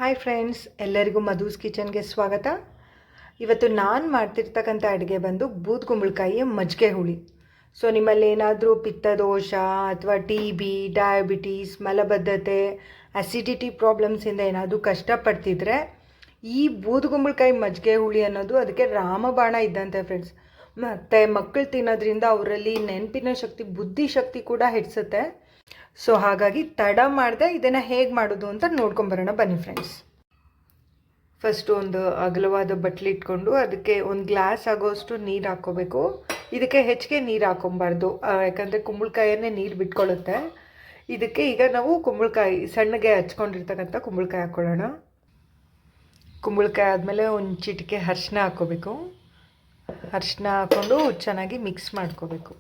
Hi friends, ಎಲ್ಲರಿಗೂ ಮಧುಸ್ ಕಿಚನ್ಗೆ ಸ್ವಾಗತ. ಇವತ್ತು ನಾನು ಮಾಡ್ತಿರ್ತಕ್ಕಂಥ ಅಡುಗೆ ಬಂದು ಬೂದ್ಗುಂಬಳಕಾಯಿಯ ಮಜ್ಜಿಗೆ ಹುಳಿ. ಸೊ ನಿಮ್ಮಲ್ಲಿ ಏನಾದರೂ ಪಿತ್ತದೋಷ ಅಥವಾ TB, ಡಯಾಬಿಟೀಸ್, ಮಲಬದ್ಧತೆ, ಅಸಿಡಿಟಿ ಪ್ರಾಬ್ಲಮ್ಸಿಂದ ಏನಾದರೂ ಕಷ್ಟಪಡ್ತಿದ್ರೆ ಈ ಬೂದ್ಗುಂಬಳಕಾಯಿ ಮಜ್ಜಿಗೆ ಹುಳಿ ಅನ್ನೋದು ಅದಕ್ಕೆ ರಾಮಬಾಣ ಇದ್ದಂತೆ ಫ್ರೆಂಡ್ಸ್. ಮತ್ತು ಮಕ್ಕಳು ತಿನ್ನೋದ್ರಿಂದ ಅವರಲ್ಲಿ ನೆನಪಿನ ಶಕ್ತಿ, ಬುದ್ಧಿಶಕ್ತಿ ಕೂಡ ಹೆಚ್ಚುತ್ತೆ. ಸೊ ಹಾಗಾಗಿ ತಡ ಮಾಡದೆ ಇದನ್ನು ಹೇಗೆ ಮಾಡೋದು ಅಂತ ನೋಡ್ಕೊಂಬರೋಣ ಬನ್ನಿ ಫ್ರೆಂಡ್ಸ್. ಫಸ್ಟು ಒಂದು ಅಗಲವಾದ ಬಟ್ಲು ಇಟ್ಕೊಂಡು ಅದಕ್ಕೆ ಒಂದು ಗ್ಲಾಸ್ ಆಗೋಷ್ಟು ನೀರು ಹಾಕ್ಕೋಬೇಕು. ಇದಕ್ಕೆ ಹೆಚ್ಚಿಗೆ ನೀರು ಹಾಕ್ಕೊಬಾರ್ದು, ಯಾಕಂದರೆ ಕುಂಬಳಕಾಯನ್ನೇ ನೀರು ಬಿಟ್ಕೊಳ್ಳುತ್ತೆ. ಇದಕ್ಕೆ ಈಗ ನಾವು ಕುಂಬಳಕಾಯಿ ಸಣ್ಣಗೆ ಹಚ್ಕೊಂಡಿರ್ತಕ್ಕಂಥ ಕುಂಬಳಕಾಯಿ ಹಾಕ್ಕೊಳ್ಳೋಣ. ಕುಂಬಳಕಾಯಿ ಆದಮೇಲೆ ಒಂದು ಚಿಟಿಕೆ ಅರಿಶಿನ ಹಾಕ್ಕೋಬೇಕು. ಅರಿಶಿನ ಹಾಕ್ಕೊಂಡು ಚೆನ್ನಾಗಿ ಮಿಕ್ಸ್ ಮಾಡ್ಕೋಬೇಕು.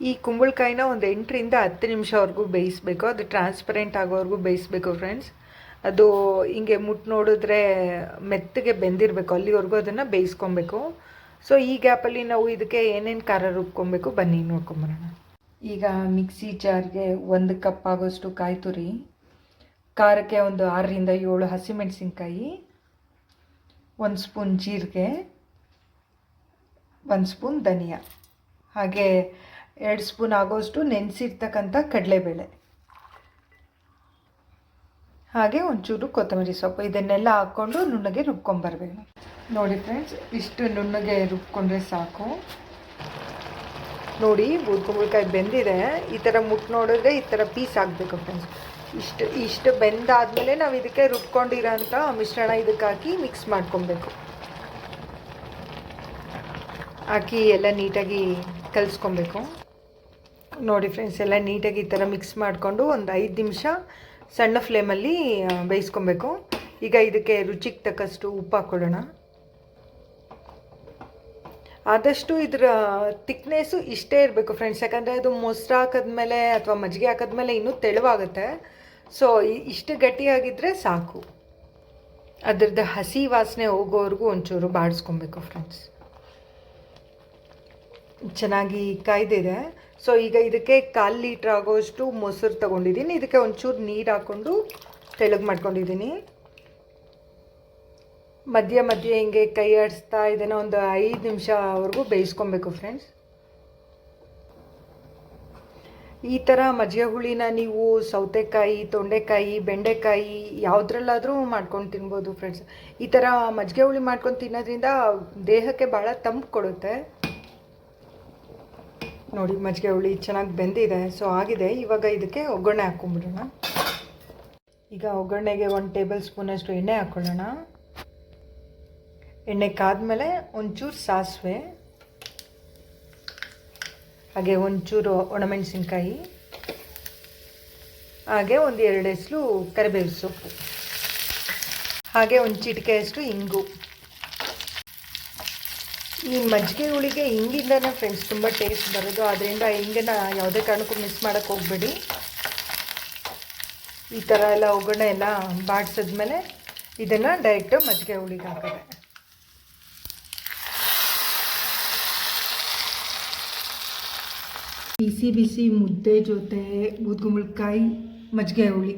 ಈ ಕುಂಬಳಕಾಯಿನ ಒಂದು 8ರಿಂದ 10 ನಿಮಿಷವರೆಗೂ ಬೇಯಿಸಬೇಕು. ಅದು ಟ್ರಾನ್ಸ್ಪರೆಂಟ್ ಆಗೋವರೆಗೂ ಬೇಯಿಸಬೇಕು ಫ್ರೆಂಡ್ಸ್. ಅದು ಹಿಂಗೆ ಮುಟ್ಟು ನೋಡಿದ್ರೆ ಮೆತ್ತಗೆ ಬೆಂದಿರಬೇಕು, ಅಲ್ಲಿವರೆಗೂ ಅದನ್ನು ಬೇಯಿಸ್ಕೊಬೇಕು. ಸೊ ಈ ಗ್ಯಾಪಲ್ಲಿ ನಾವು ಇದಕ್ಕೆ ಏನೇನು ಖಾರ ರುಬ್ಕೊಬೇಕು ಬನ್ನಿ ನೋಡ್ಕೊಂಬರೋಣ. ಈಗ ಮಿಕ್ಸಿ ಜಾರ್ಗೆ 1 ಕಪ್ ಆಗೋಷ್ಟು ಕಾಯಿ ತುರಿ, ಖಾರಕ್ಕೆ ಒಂದು 6ರಿಂದ 7 ಹಸಿಮೆಣಸಿನ್ಕಾಯಿ, 1 ಸ್ಪೂನ್ ಜೀರಿಗೆ, 1 ಸ್ಪೂನ್ ಧನಿಯಾ, ಹಾಗೆ 2 ಸ್ಪೂನ್ ಆಗೋಷ್ಟು ನೆನೆಸಿರ್ತಕ್ಕಂಥ ಕಡಲೆಬೇಳೆ, ಹಾಗೆ ಒಂಚೂರು ಕೊತ್ತಂಬರಿ ಸೊಪ್ಪು. ಇದನ್ನೆಲ್ಲ ಹಾಕ್ಕೊಂಡು ನುಣ್ಣಗೆ ರುಬ್ಕೊಂಬರ್ಬೇಕು. ನೋಡಿ ಫ್ರೆಂಡ್ಸ್, ಇಷ್ಟು ನುಣ್ಣಗೆ ರುಬ್ಕೊಂಡ್ರೆ ಸಾಕು. ನೋಡಿ ಬೂದ್ಗುಂಬಳಕಾಯಿ ಬೆಂದಿದೆ. ಈ ಥರ ಮುಟ್ಟು ನೋಡಿದ್ರೆ ಈ ಥರ ಪೀಸ್ ಆಗಬೇಕು ಫ್ರೆಂಡ್ಸ್. ಇಷ್ಟು ಬೆಂದಾದಮೇಲೆ ನಾವು ಇದಕ್ಕೆ ರುಬ್ಕೊಂಡಿರೋಂಥ ಮಿಶ್ರಣ ಇದಕ್ಕೆ ಹಾಕಿ ಮಿಕ್ಸ್ ಮಾಡ್ಕೊಬೇಕು. ಹಾಕಿ ಎಲ್ಲ ನೀಟಾಗಿ ಕಲಿಸ್ಕೊಬೇಕು. ನೋಡಿ ಫ್ರೆಂಡ್ಸ್, ಎಲ್ಲ ನೀಟಾಗಿ ಈ ಥರ ಮಿಕ್ಸ್ ಮಾಡಿಕೊಂಡು ಒಂದು 5 ನಿಮಿಷ ಸಣ್ಣ ಫ್ಲೇಮಲ್ಲಿ ಬೇಯಿಸ್ಕೊಬೇಕು. ಈಗ ಇದಕ್ಕೆ ರುಚಿಗೆ ತಕ್ಕಷ್ಟು ಉಪ್ಪು ಹಾಕ್ಕೊಳ್ಳೋಣ. ಆದಷ್ಟು ಇದರ ತಿಕ್ನೆಸ್ಸು ಇಷ್ಟೇ ಇರಬೇಕು ಫ್ರೆಂಡ್ಸ್, ಯಾಕಂದರೆ ಅದು ಮೊಸರು ಹಾಕಿದ್ಮೇಲೆ ಅಥವಾ ಮಜ್ಜಿಗೆ ಹಾಕಿದ್ಮೇಲೆ ಇನ್ನೂ ತೆಳುವಾಗುತ್ತೆ. ಸೊ ಇಷ್ಟು ಗಟ್ಟಿಯಾಗಿದ್ದರೆ ಸಾಕು. ಅದರದ್ದು ಹಸಿ ವಾಸನೆ ಹೋಗೋವರೆಗೂ ಒಂಚೂರು ಬಾಡಿಸ್ಕೊಬೇಕು ಫ್ರೆಂಡ್ಸ್. ಚೆನ್ನಾಗಿ ಕಾಯ್ದಿದೆ. ಸೊ ಈಗ ಇದಕ್ಕೆ 1/4 ಲೀಟ್ರ್ ಆಗೋಷ್ಟು ಮೊಸರು ತೊಗೊಂಡಿದ್ದೀನಿ. ಇದಕ್ಕೆ ಒಂಚೂರು ನೀರು ಹಾಕ್ಕೊಂಡು ತೆಳ್ಳಗೆ ಮಾಡ್ಕೊಂಡಿದ್ದೀನಿ. ಮಧ್ಯೆ ಮಧ್ಯೆ ಹಿಂಗೆ ಕೈ ಆಡಿಸ್ತಾ ಇದನ್ನು ಒಂದು 5 ನಿಮಿಷವರೆಗೂ ಬೇಯಿಸ್ಕೊಬೇಕು ಫ್ರೆಂಡ್ಸ್. ಈ ಥರ ಮಜ್ಜಿಗೆ ಹುಳಿನ ನೀವು ಸೌತೆಕಾಯಿ, ತೊಂಡೆಕಾಯಿ, ಬೆಂಡೆಕಾಯಿ ಯಾವುದ್ರಲ್ಲಾದರೂ ಮಾಡ್ಕೊಂಡು ತಿನ್ಬೋದು ಫ್ರೆಂಡ್ಸ್. ಈ ಥರ ಮಜ್ಜಿಗೆ ಹುಳಿ ಮಾಡ್ಕೊಂಡು ತಿನ್ನೋದ್ರಿಂದ ದೇಹಕ್ಕೆ ಭಾಳ ತಂಪು ಕೊಡುತ್ತೆ. ನೋಡಿ ಮಜ್ಜಿಗೆ ಹುಳಿ ಚೆನ್ನಾಗಿ ಬೆಂದಿದೆ. ಸೊ ಆಗಿದೆ. ಇವಾಗ ಇದಕ್ಕೆ ಒಗ್ಗರಣೆ ಹಾಕ್ಕೊಂಬಿಡೋಣ. ಈಗ ಒಗ್ಗರಣೆಗೆ 1 ಟೇಬಲ್ ಸ್ಪೂನಷ್ಟು ಎಣ್ಣೆ ಹಾಕ್ಕೊಳ್ಳೋಣ. ಎಣ್ಣೆ ಕಾದ್ಮೇಲೆ ಒಂಚೂರು ಸಾಸಿವೆ, ಹಾಗೆ ಒಂಚೂರು ಒಣಮೆಣಸಿನ್ಕಾಯಿ, ಹಾಗೆ ಒಂದು 2 ಎಸಳು ಕರಿಬೇವು ಸೊಪ್ಪು, ಹಾಗೆ ಒಂದು ಚಿಟಿಕೆಯಷ್ಟು ಇಂಗು. ಈ ಮಜ್ಜಿಗೆ ಹುಳಿಗೆ ಹಿಂಗಿಂದನೇ ಫ್ರೆಂಡ್ಸ್ ತುಂಬ ಟೇಸ್ಟ್ ಬರೋದು. ಆದ್ದರಿಂದ ಹಿಂಗನ್ನ ಯಾವುದೇ ಕಾರಣಕ್ಕೂ ಮಿಸ್ ಮಾಡೋಕ್ಕೆ ಹೋಗಬೇಡಿ. ಈ ಥರ ಎಲ್ಲ ಒಗ್ಗರಣೆ ಎಲ್ಲ ಬಾಡಿಸಿದ್ಮೇಲೆ ಇದನ್ನು ಡೈರೆಕ್ಟ್ ಮಜ್ಜಿಗೆ ಹುಳಿಗೆ ಹಾಕೋದೆ. ಬಿಸಿ ಬಿಸಿ ಮುದ್ದೆ ಜೊತೆ ಬೂದ್ಗುಂಬಳಕಾಯಿ ಮಜ್ಜಿಗೆ ಹುಳಿ